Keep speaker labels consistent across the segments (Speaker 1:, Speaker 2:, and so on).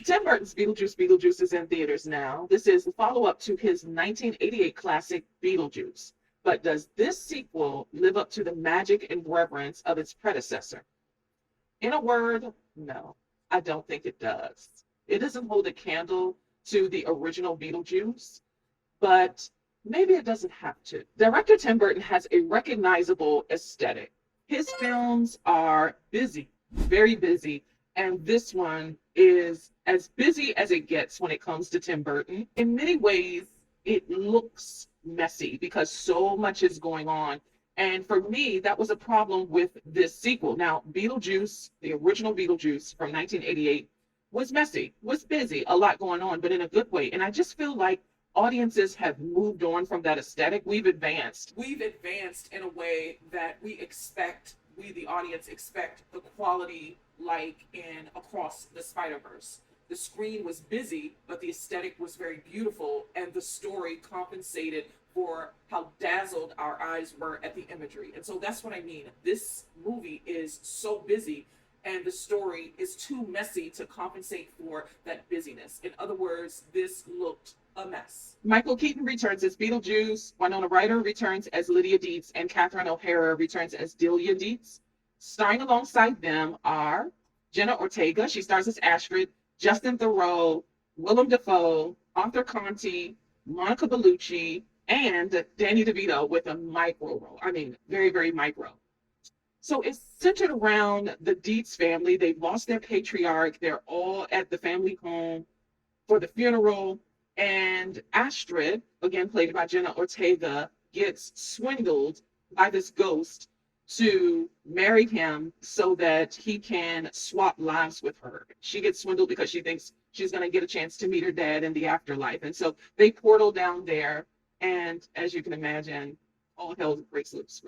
Speaker 1: Tim Burton's Beetlejuice is in theaters now. This is the follow-up to his 1988 classic Beetlejuice. But does this sequel live up to the magic and reverence of its predecessor? In a word, no, I don't think it does. It doesn't hold a candle to the original Beetlejuice, but maybe it doesn't have to. Director Tim Burton has a recognizable aesthetic. His films are busy, very busy, and this one is as busy as it gets when it comes to Tim Burton. In many ways, it looks messy because so much is going on. And for me, that was a problem with this sequel. Now, Beetlejuice, the original Beetlejuice from 1988, was messy, was busy, a lot going on, but in a good way. And I just feel like audiences have moved on from that aesthetic. We've advanced. We've advanced in a way that we the audience expect the quality like in Across the Spider-Verse. The screen was busy, but the aesthetic was very beautiful, and the story compensated for how dazzled our eyes were at the imagery. And so that's what I mean. This movie is so busy, and the story is too messy to compensate for that busyness. In other words, this looked a mess. Michael Keaton returns as Beetlejuice, Winona Ryder returns as Lydia Deetz, and Catherine O'Hara returns as Delia Deetz. Starring alongside them are Jenna Ortega, she stars as Astrid, Justin Theroux, Willem Dafoe, Arthur Conti, Monica Bellucci, and Danny DeVito with a micro role. I mean, very, very micro. So it's centered around the Deetz family. They've lost their patriarch. They're all at the family home for the funeral. And Astrid, again played by Jenna Ortega, gets swindled by this ghost to marry him so that he can swap lives with her. She gets swindled because she thinks she's going to get a chance to meet her dad in the afterlife. And so they portal down there. And as you can imagine, all hell breaks loose.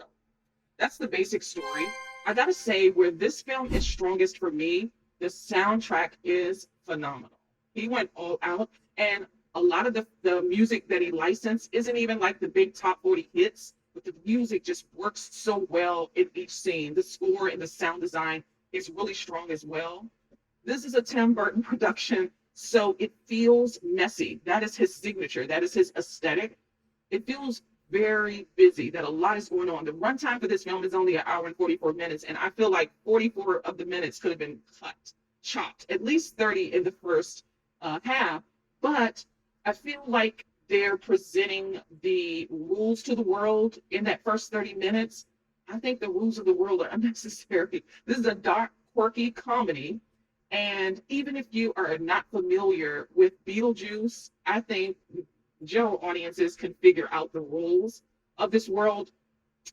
Speaker 1: That's the basic story. I got to say, where this film is strongest for me, the soundtrack is phenomenal. He went all out. And a lot of the music that he licensed isn't even like the big top 40 hits, but the music just works so well in each scene. The score and the sound design is really strong as well. This is a Tim Burton production, so it feels messy. That is his signature. That is his aesthetic. It feels very busy, that a lot is going on. The runtime for this film is only 1 hour and 44 minutes, and I feel like 44 of the minutes could have been chopped, at least 30 in the first half. But I feel like they're presenting the rules to the world in that first 30 minutes. I think the rules of the world are unnecessary. This is a dark, quirky comedy. And even if you are not familiar with Beetlejuice, I think general audiences can figure out the rules of this world.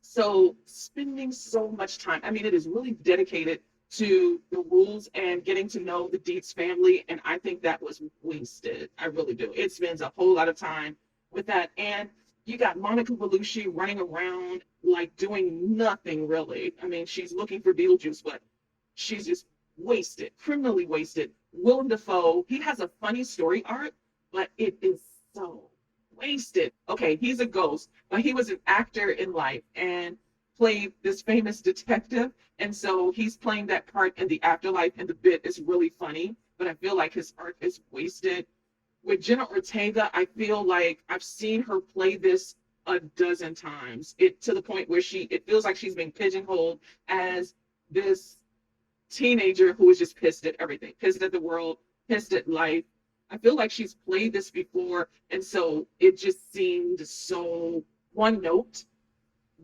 Speaker 1: So spending so much time, I mean, it is really dedicated to the rules and getting to know the Deetz family, and I think that was wasted. I really do. It spends a whole lot of time with that, and you got Monica Bellucci running around like doing nothing really. I mean, she's looking for Beetlejuice, but she's just wasted, criminally wasted. Willem Dafoe, he has a funny story arc, but it is so wasted. Okay, he's a ghost, but he was an actor in life and played this famous detective, and so he's playing that part in the afterlife, and the bit is really funny, but I feel like his art is wasted. With Jenna Ortega, I feel like I've seen her play this a dozen times, it to the point where it feels like she's being pigeonholed as this teenager who is just pissed at everything, pissed at the world, pissed at life. I feel like she's played this before, and so it just seemed so one note.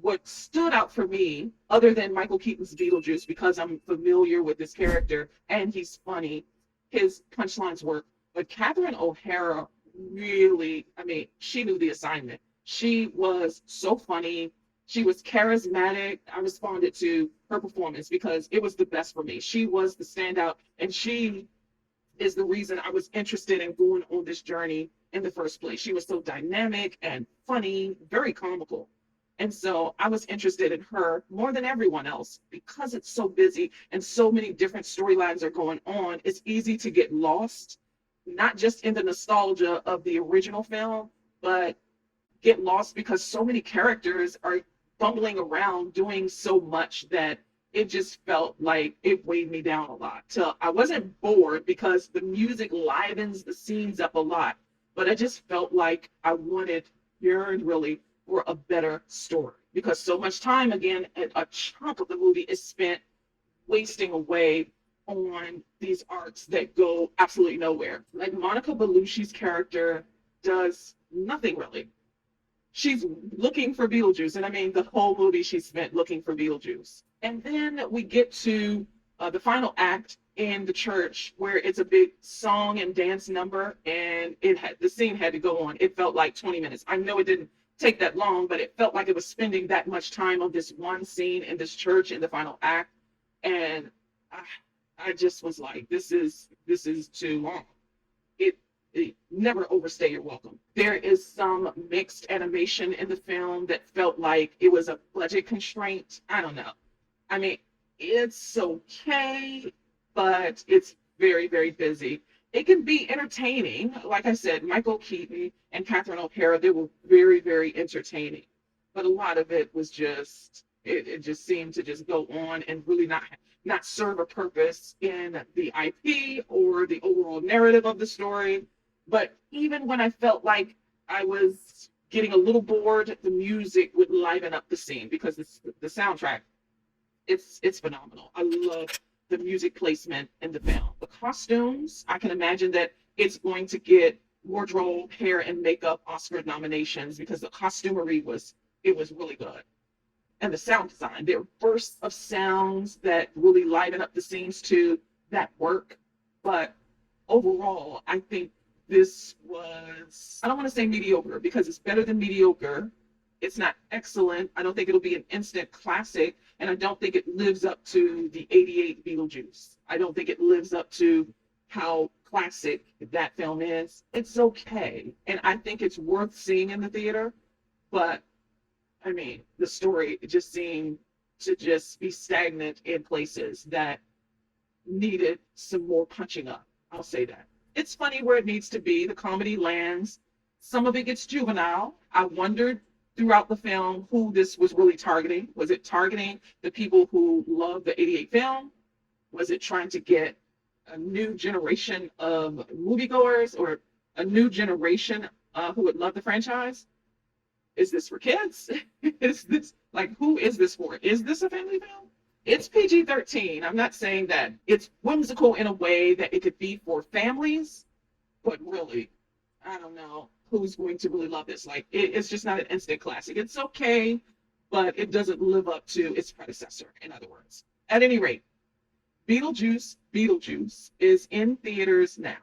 Speaker 1: What stood out for me, other than Michael Keaton's Beetlejuice, because I'm familiar with this character and he's funny, his punchlines work. But Catherine O'Hara really, I mean, she knew the assignment. She was so funny. She was charismatic. I responded to her performance because it was the best for me. She was the standout, and she is the reason I was interested in going on this journey in the first place. She was so dynamic and funny, very comical. And so I was interested in her more than everyone else because it's so busy and so many different storylines are going on. It's easy to get lost, not just in the nostalgia of the original film, but get lost because so many characters are bumbling around doing so much that it just felt like it weighed me down a lot. Till I wasn't bored because the music livens the scenes up a lot, but I just felt like I yearned really for a better story because so much time, again, a chunk of the movie is spent wasting away on these arcs that go absolutely nowhere. Like Monica Bellucci's character does nothing really. She's looking for Beetlejuice, and I mean the whole movie she spent looking for Beetlejuice. And then we get to the final act in the church where it's a big song and dance number, and the scene had to go on. It felt like 20 minutes. I know it didn't take that long, but it felt like it was spending that much time on this one scene in this church in the final act, and I, I just was like, this is too long. It never overstay your welcome. There is some mixed animation in the film that felt like it was a budget constraint. I don't know. I mean, it's okay, but it's very, very busy. It can be entertaining. Like I said, Michael Keaton and Catherine O'Hara, they were very, very entertaining. But a lot of it was just, it just seemed to just go on and really not serve a purpose in the IP or the overall narrative of the story. But even when I felt like I was getting a little bored, the music would liven up the scene because the soundtrack, it's phenomenal. I love the music placement in the film. The costumes, I can imagine that it's going to get wardrobe, hair, and makeup Oscar nominations because the costumery was really good. And the sound design, there are bursts of sounds that really liven up the scenes too, that work. But overall, I think this was, I don't want to say mediocre because it's better than mediocre. It's not excellent. I don't think it'll be an instant classic. And I don't think it lives up to the 88 Beetlejuice. I don't think it lives up to how classic that film is. It's okay. And I think it's worth seeing in the theater. But I mean, the story just seemed to just be stagnant in places that needed some more punching up. I'll say that. It's funny where it needs to be. The comedy lands. Some of it gets juvenile. I wondered throughout the film who this was really targeting. Was it targeting the people who love the 88 film? Was it trying to get a new generation of moviegoers or a new generation who would love the franchise? Is this for kids? Is this, like, who is this for? Is this a family film? It's PG-13. I'm not saying that it's whimsical in a way that it could be for families, but really, I don't know who's going to really love this. Like, it's just not an instant classic. It's okay, but it doesn't live up to its predecessor, in other words. At any rate, Beetlejuice is in theaters now.